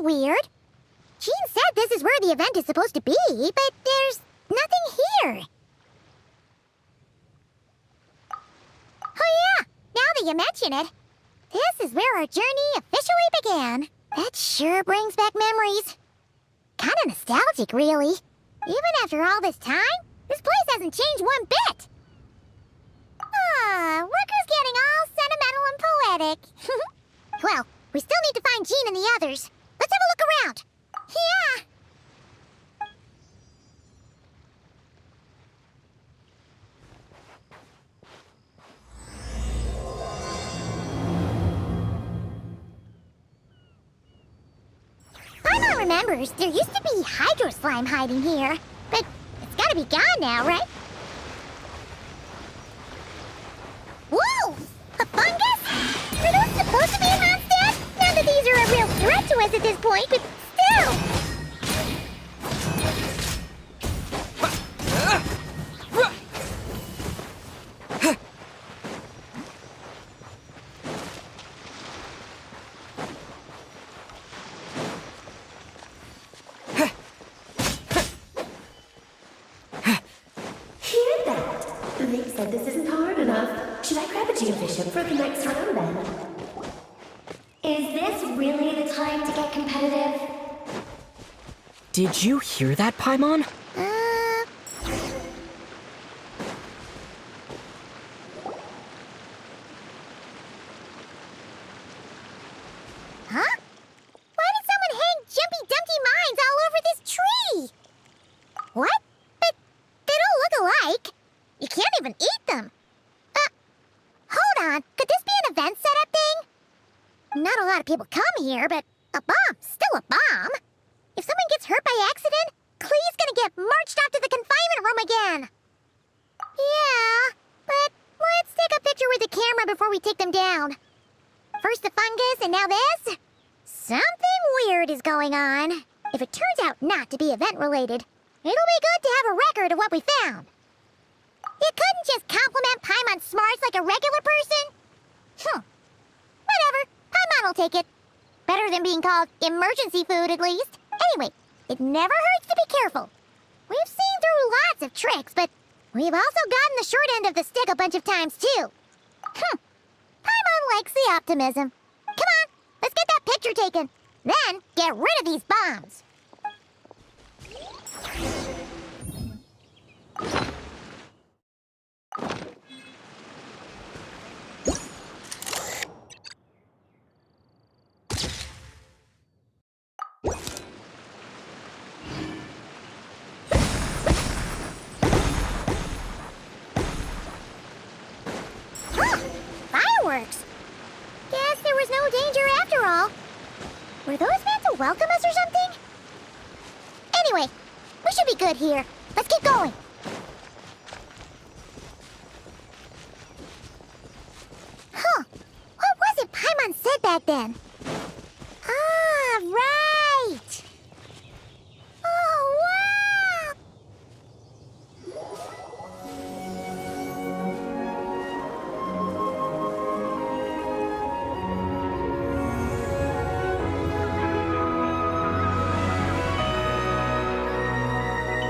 weird. Jean said this is where the event is supposed to be, but there's nothing here. Oh yeah, now that you mention it, this is where our journey officially began. That sure brings back memories. Kinda nostalgic, really. Even after all this time, this place hasn't changed one bit. Ah, Rucker's getting all sentimental and poetic. Well, we still need to find Jean and the others. Let's have a look around. Yeah. Paimon remembers there used to be hydro slime hiding here, but it's gotta be gone now, right? Whoa! A fungus? Are those supposed to be a monster? Not that these are a real threat to us at this point, but still! Hear that? They said this isn't hard enough. Should I grab a Geobishop for the next round then? Is this really the time to get competitive? Did you hear that, Paimon? Huh? Why did someone hang Jumpy Dumpty mines all over this tree? What? But they don't look alike. You can't even eat them. Hold on. Could this be an event setup thing? Not a lot of people come here, but a bomb's still a bomb. If someone gets hurt by accident, Klee's gonna get marched off to the confinement room again. Yeah, but let's take a picture with the camera before we take them down. First the fungus, and now this? Something weird is going on. If it turns out not to be event-related, it'll be good to have a record of what we found. You couldn't just compliment Paimon's smarts like a regular person? Whatever, Paimon will take it. Better than being called emergency food, at least. Anyway, it never hurts to be careful. We've seen through lots of tricks, but we've also gotten the short end of the stick a bunch of times, too. Paimon likes the optimism. Come on, let's get that picture taken. Then, get rid of these bombs. Fireworks! Guess there was no danger after all. Were those meant to welcome us or something? Anyway, we should be good here. Let's keep going. Huh. What was it Paimon said back then? Ah, right! Oh, wow!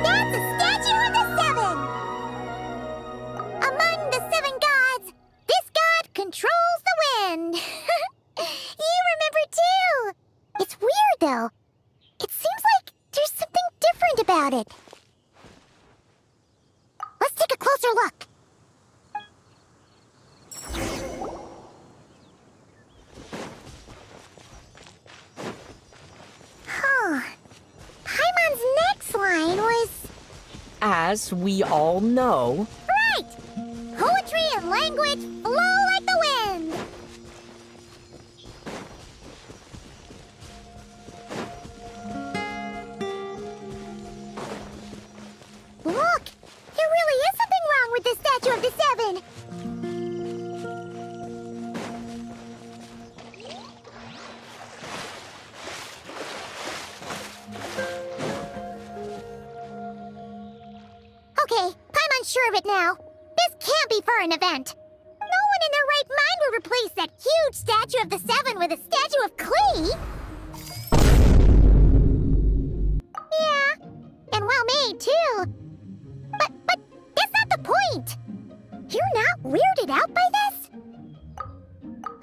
That's a statue of the seven! Among the seven gods, this god controls the wind. You remember too! It's weird though. It seems like there's something different about it. Let's take a closer look. Huh. Paimon's next line was... As we all know, Right! Poetry and language flow like the wind! Look! There really is something wrong with the statue of the seven! Okay, Paimon's sure of it now. This can't be for an event. No one in their right mind would replace that huge statue of the seven with a statue of Klee. and well made, too. But that's not the point. You're not weirded out by this?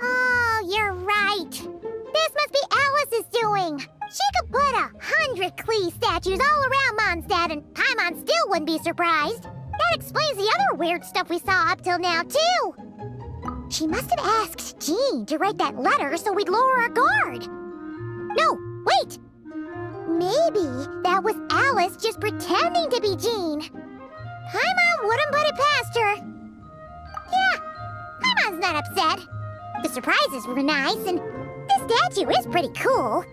Oh, you're right. This must be Alice's doing. She could put 100 Klee statues all around Mondstadt and Paimon still wouldn't be surprised. That explains the other weird stuff we saw up till now, too. She must have asked Jean to write that letter so we'd lower our guard. No, wait! Maybe that was Alice just pretending to be Jean. Paimon wouldn't put it past her. Yeah, Paimon's not upset. The surprises were nice, and this statue is pretty cool.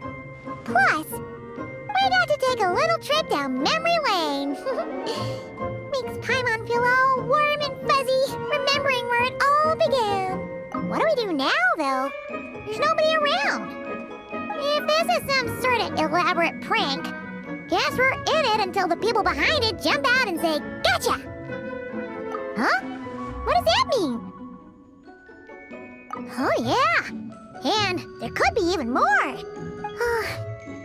Plus, we got to take a little trip down memory lane. Makes Paimon feel all warm and fuzzy, remembering where it all began. What do we do now, though? There's nobody around. If this is some sort of elaborate prank, guess we're in it until the people behind it jump out and say, "Gotcha!" Huh? What does that mean? Oh, yeah. And there could be even more.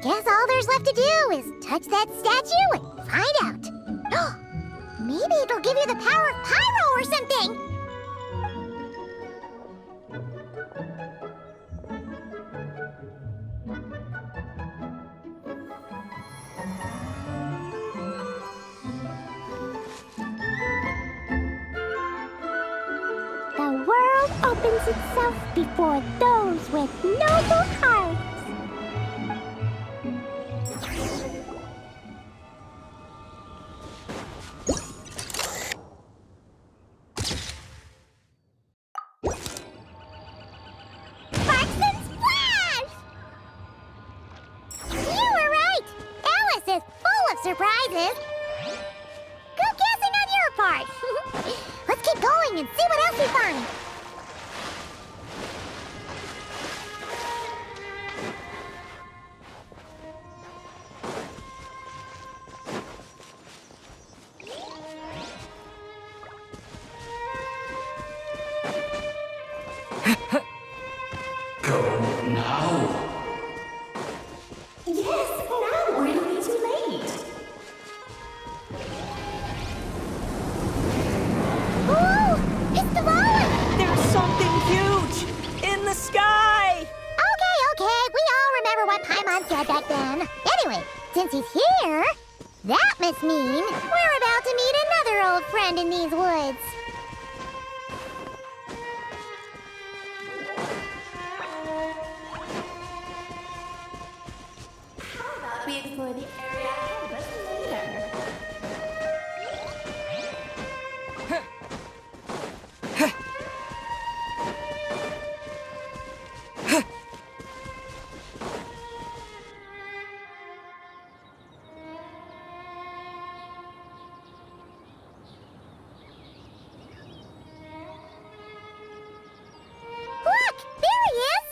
Guess all there's left to do is touch that statue and find out. Maybe it'll give you the power of pyro or something. The world opens itself before those with noble hearts. Surprises. Good guessing on your part. Let's keep going and see what else we find. Go now. Yes, now or it'll be too late. Ooh, it's the ball! There's something huge in the sky! Okay, we all remember what Paimon said back then. Anyway, since he's here, that must mean we're about to meet another old friend in these woods. How about we explore the area ahead of us later? Look, there he is!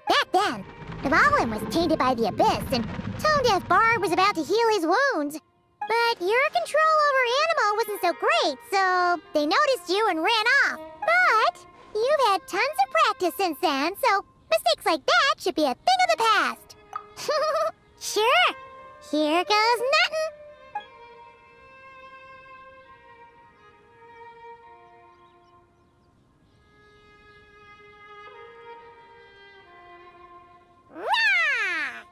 Back then, Navalin was tainted by the Abyss, and Tone Deaf Bard was about to heal his wounds. But your control over Animo wasn't so great, so they noticed you and ran off. But you've had tons of practice since then, so mistakes like that should be a thing of the past. Sure. Here goes nothing. Rah!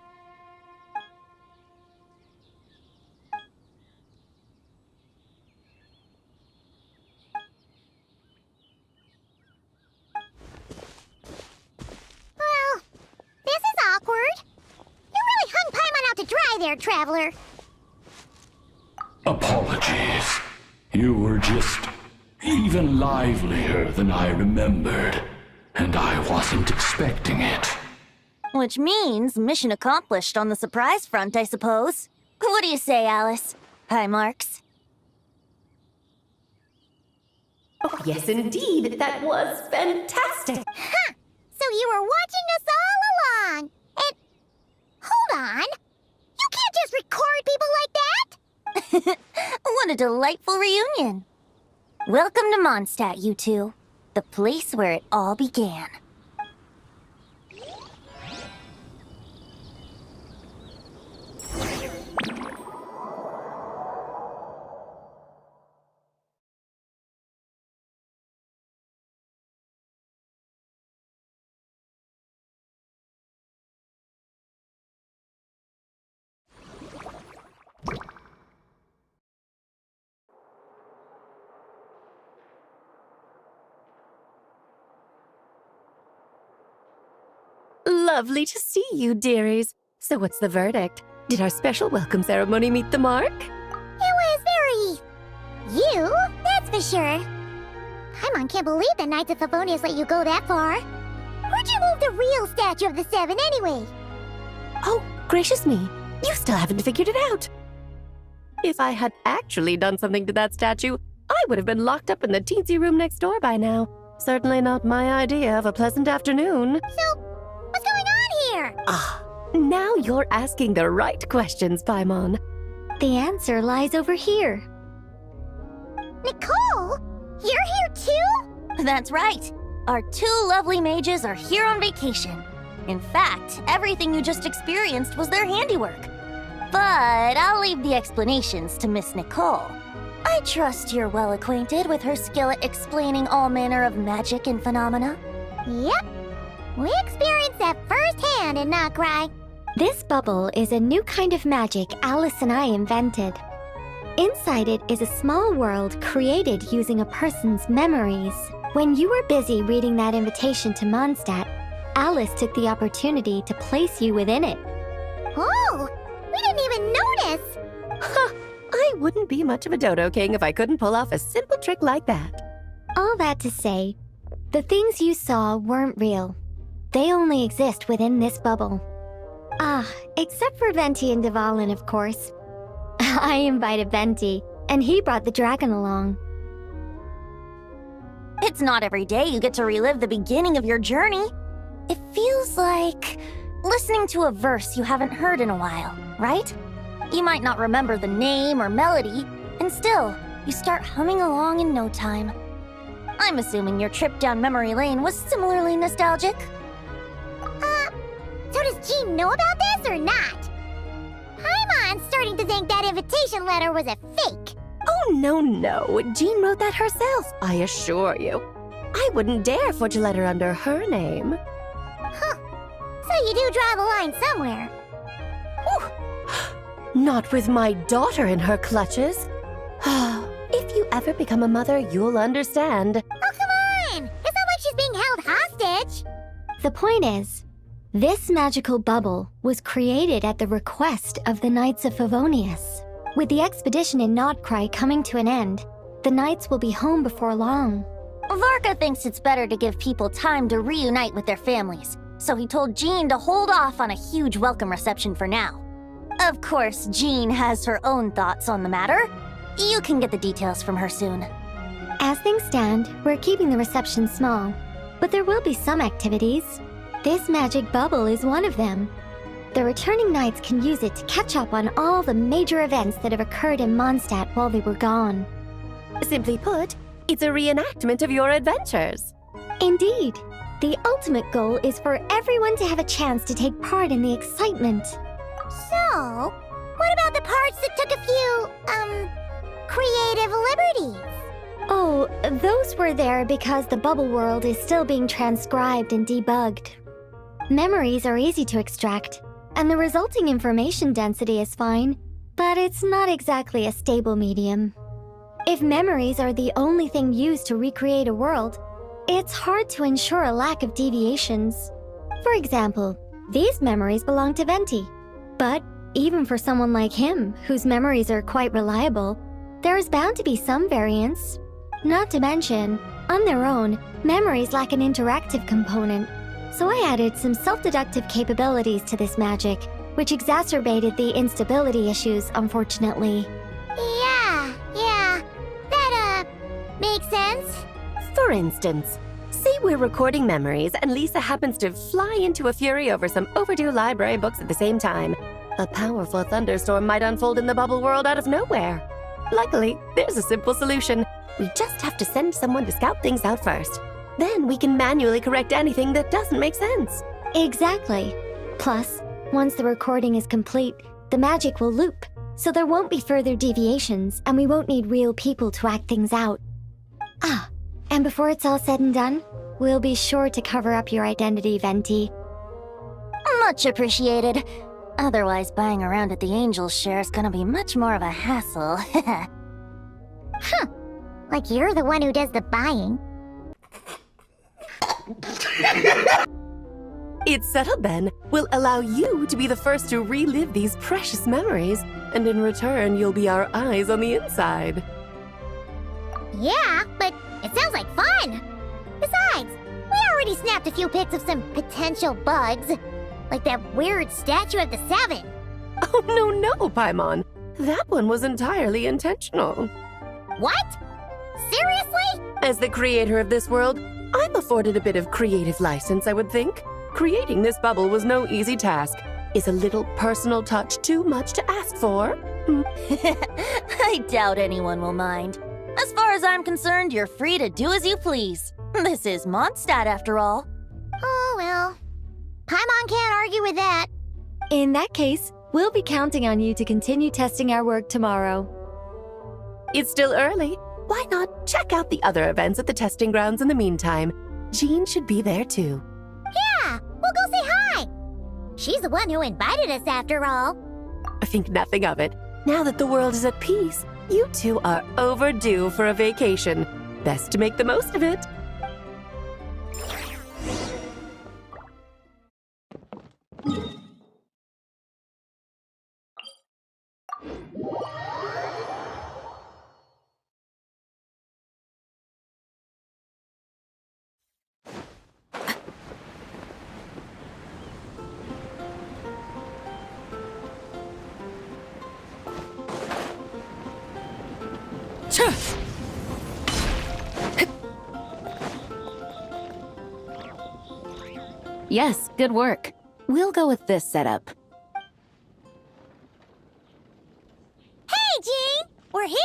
Well, this is awkward. You really hung Paimon out to dry there, Traveler. Apologies. You were just even livelier than I remembered, and I wasn't expecting it. Which means mission accomplished on the surprise front, I suppose. What do you say, Alice? High marks. Oh, yes, indeed. That was fantastic. Huh! So you were watching us all along. And hold on. You can't just record people like that. What a delightful reunion. Welcome to Mondstadt, you two. The place where it all began. lovely to see you, dearies. So what's the verdict? Did our special welcome ceremony meet the mark? It was very... you, that's for sure. Paimon can't believe the Knights of Favonius let you go that far. Where'd you move the real statue of the Seven anyway? Oh, gracious me. You still haven't figured it out. If I had actually done something to that statue, I would have been locked up in the teensy room next door by now. Certainly not my idea of a pleasant afternoon. So, what's going on here? Ah, now you're asking the right questions, Paimon. The answer lies over here. Nicole? You're here too? That's right. Our two lovely mages are here on vacation. In fact, everything you just experienced was their handiwork. But I'll leave the explanations to Miss Nicole. I trust you're well acquainted with her skill at explaining all manner of magic and phenomena. Yep. We experienced that firsthand in Nocry. This bubble is a new kind of magic Alice and I invented. Inside it is a small world created using a person's memories. When you were busy reading that invitation to Mondstadt, Alice took the opportunity to place you within it. Oh, we didn't even notice. Ha! I wouldn't be much of a Dodo King if I couldn't pull off a simple trick like that. All that to say, the things you saw weren't real. They only exist within this bubble. Ah, except for Venti and Dvalin, of course. I invited Venti, and he brought the dragon along. It's not every day you get to relive the beginning of your journey. It feels like listening to a verse you haven't heard in a while, right? You might not remember the name or melody, and still, you start humming along in no time. I'm assuming your trip down memory lane was similarly nostalgic. So does Jean know about this or not? Paimon's starting to think that invitation letter was a fake. Oh, no. Jean wrote that herself, I assure you. I wouldn't dare forge a letter under her name. Huh. So you do draw the line somewhere. Not with my daughter in her clutches. If you ever become a mother, you'll understand. Oh, come on! It's not like she's being held hostage. The point is, this magical bubble was created at the request of the Knights of Favonius. With the expedition in Nocry coming to an end, the Knights will be home before long. Varka thinks it's better to give people time to reunite with their families, so he told Jean to hold off on a huge welcome reception for now. Of course, Jean has her own thoughts on the matter. You can get the details from her soon. As things stand, we're keeping the reception small, but there will be some activities. This magic bubble is one of them. The returning Knights can use it to catch up on all the major events that have occurred in Mondstadt while they were gone. Simply put, it's a reenactment of your adventures. Indeed. The ultimate goal is for everyone to have a chance to take part in the excitement. So, what about the parts that took a few, creative liberties? Oh, those were there because the bubble world is still being transcribed and debugged. Memories are easy to extract, and the resulting information density is fine, but it's not exactly a stable medium. If memories are the only thing used to recreate a world, it's hard to ensure a lack of deviations. For example, these memories belong to Venti. But even for someone like him, whose memories are quite reliable, there is bound to be some variance. Not to mention, on their own, memories lack an interactive component. So I added some self-deductive capabilities to this magic, which exacerbated the instability issues, unfortunately. Yeah, that, makes sense. For instance, say we're recording memories and Lisa happens to fly into a fury over some overdue library books at the same time. A powerful thunderstorm might unfold in the bubble world out of nowhere. Luckily, there's a simple solution. We just have to send someone to scout things out first. Then we can manually correct anything that doesn't make sense. Exactly. Plus, once the recording is complete, the magic will loop, so there won't be further deviations, and we won't need real people to act things out. Ah, and before it's all said and done, we'll be sure to cover up your identity, Venti. Much appreciated. Otherwise, buying around at the Angel's share is gonna be much more of a hassle. Huh. Like you're the one who does the buying. It's settled then. We'll allow you to be the first to relive these precious memories, and in return, you'll be our eyes on the inside. Yeah, but it sounds like fun. Besides, we already snapped a few pics of some potential bugs. Like that weird statue of the Seven. Oh, no, Paimon. That one was entirely intentional. What? Seriously? As the creator of this world, I'm afforded a bit of creative license, I would think. Creating this bubble was no easy task. Is a little personal touch too much to ask for? I doubt anyone will mind. As far as I'm concerned, you're free to do as you please. This is Mondstadt, after all. Oh, well. Paimon can't argue with that. In that case, we'll be counting on you to continue testing our work tomorrow. It's still early. Why not check out the other events at the testing grounds in the meantime? Jean should be there too. Yeah, we'll go say hi. She's the one who invited us after all. I think nothing of it. Now that the world is at peace, you two are overdue for a vacation. Best to make the most of it. Yes, good work. We'll go with this setup. Hey, Jean! We're here!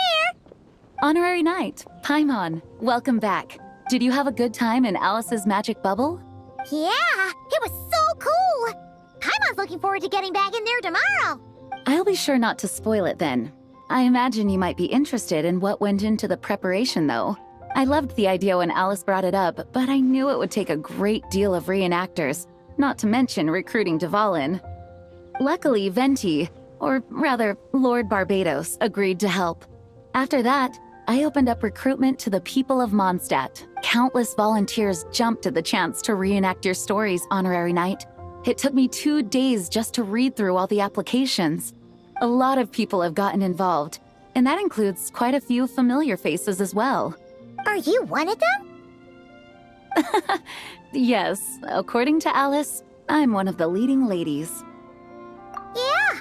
Honorary Knight, Paimon, welcome back. Did you have a good time in Alice's magic bubble? Yeah, it was so cool! Paimon's looking forward to getting back in there tomorrow. I'll be sure not to spoil it then. I imagine you might be interested in what went into the preparation, though. I loved the idea when Alice brought it up, but I knew it would take a great deal of reenactors, not to mention recruiting Dvalin. Luckily, Venti, or rather, Lord Barbados, agreed to help. After that, I opened up recruitment to the people of Mondstadt. Countless volunteers jumped at the chance to reenact your stories, Honorary Knight. It took me 2 days just to read through all the applications. A lot of people have gotten involved, and that includes quite a few familiar faces as well. Are you one of them? Yes, according to Alice, I'm one of the leading ladies. Yeah,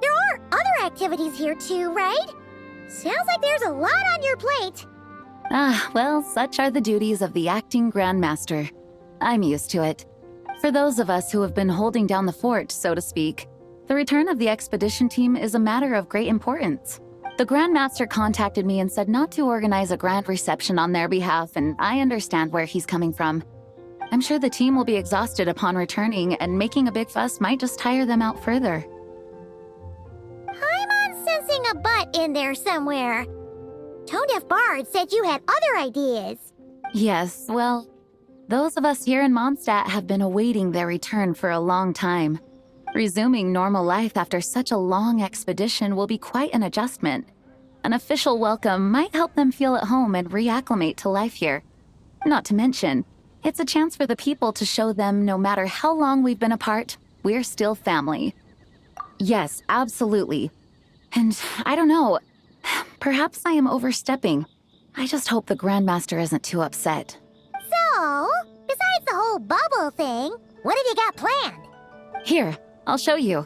there are other activities here too, right? Sounds like there's a lot on your plate. Well, such are the duties of the acting Grandmaster. I'm used to it. For those of us who have been holding down the fort, so to speak, the return of the expedition team is a matter of great importance. The Grandmaster contacted me and said not to organize a grand reception on their behalf, and I understand where he's coming from. I'm sure the team will be exhausted upon returning, and making a big fuss might just tire them out further. I'm sensing a butt in there somewhere. Tone-deaf Bard said you had other ideas. Yes, well, those of us here in Mondstadt have been awaiting their return for a long time. Resuming normal life after such a long expedition will be quite an adjustment. An official welcome might help them feel at home and reacclimate to life here. Not to mention, it's a chance for the people to show them no matter how long we've been apart, we're still family. Yes, absolutely. And I don't know, perhaps I am overstepping. I just hope the Grandmaster isn't too upset. So, besides the whole bubble thing, what have you got planned? Here, I'll show you.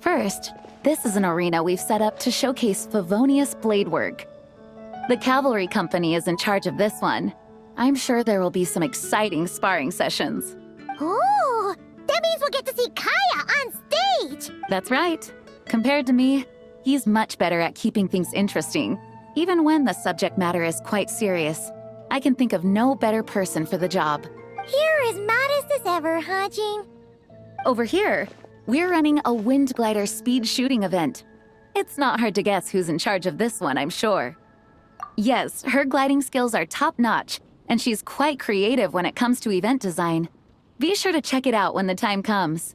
First, this is an arena we've set up to showcase Favonius blade work. The cavalry company is in charge of this one. I'm sure there will be some exciting sparring sessions. Ooh, that means we'll get to see Kaya on stage! That's right. Compared to me, he's much better at keeping things interesting, even when the subject matter is quite serious. I can think of no better person for the job. You're as modest as ever, huh, Jean? Over here, we're running a wind glider speed shooting event. It's not hard to guess who's in charge of this one, I'm sure. Yes, her gliding skills are top-notch, and she's quite creative when it comes to event design. Be sure to check it out when the time comes.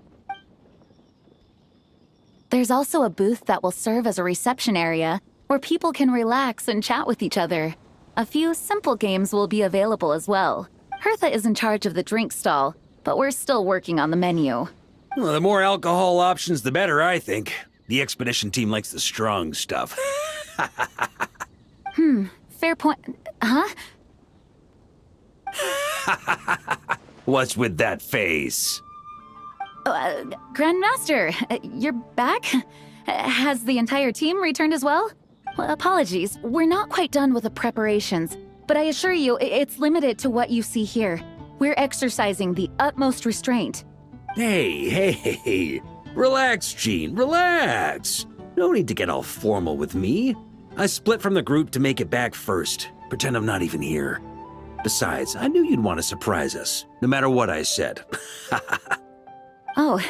There's also a booth that will serve as a reception area where people can relax and chat with each other. A few simple games will be available as well. Hertha is in charge of the drink stall, but we're still working on the menu. Well, the more alcohol options, the better, I think. The expedition team likes the strong stuff. Fair point. Huh? What's with that face? Grandmaster, you're back? Has the entire team returned as well? Apologies, we're not quite done with the preparations, but I assure you, it's limited to what you see here. We're exercising the utmost restraint. Hey. Relax, Jean, relax. No need to get all formal with me. I split from the group to make it back first. Pretend I'm not even here. Besides, I knew you'd want to surprise us, no matter what I said. Oh,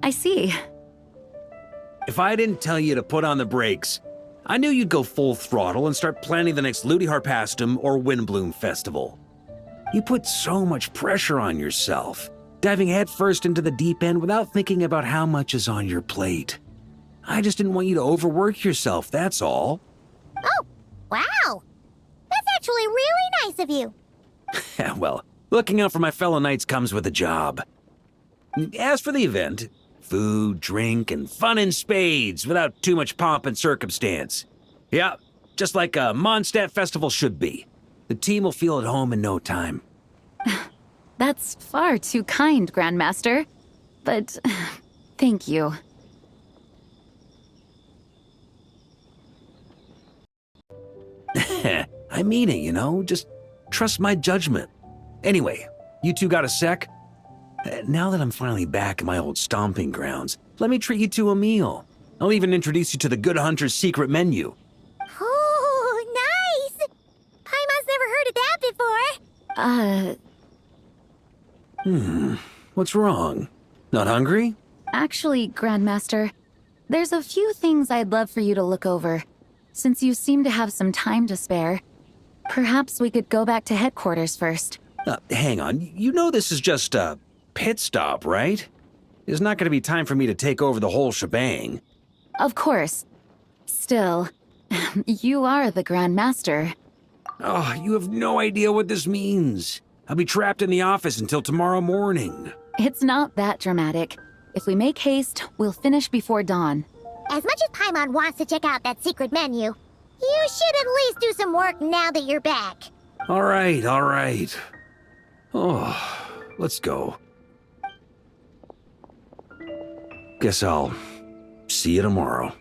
I see. If I didn't tell you to put on the brakes, I knew you'd go full throttle and start planning the next Ludi Harpastum or Windbloom Festival. You put so much pressure on yourself, diving headfirst into the deep end without thinking about how much is on your plate. I just didn't want you to overwork yourself, that's all. Oh, wow. That's actually really nice of you. Well, looking out for my fellow knights comes with a job. As for the event, food, drink, and fun in spades without too much pomp and circumstance. Yeah, just like a Mondstadt festival should be. The team will feel at home in no time. That's far too kind, Grandmaster. But thank you. I mean it, you know? Just trust my judgment. Anyway, you two got a sec? Now that I'm finally back in my old stomping grounds, let me treat you to a meal. I'll even introduce you to the Good Hunter's secret menu. Oh, nice! Paimon's never heard of that before. What's wrong? Not hungry? Actually, Grandmaster, there's a few things I'd love for you to look over. Since you seem to have some time to spare, perhaps we could go back to headquarters first. Hang on, you know this is just a pit stop, right? There's not going to be time for me to take over the whole shebang. Of course. Still, you are the Grandmaster. Oh, you have no idea what this means. I'll be trapped in the office until tomorrow morning. It's not that dramatic. If we make haste, we'll finish before dawn. As much as Paimon wants to check out that secret menu, you should at least do some work now that you're back. All right. Oh, let's go. Guess I'll see you tomorrow.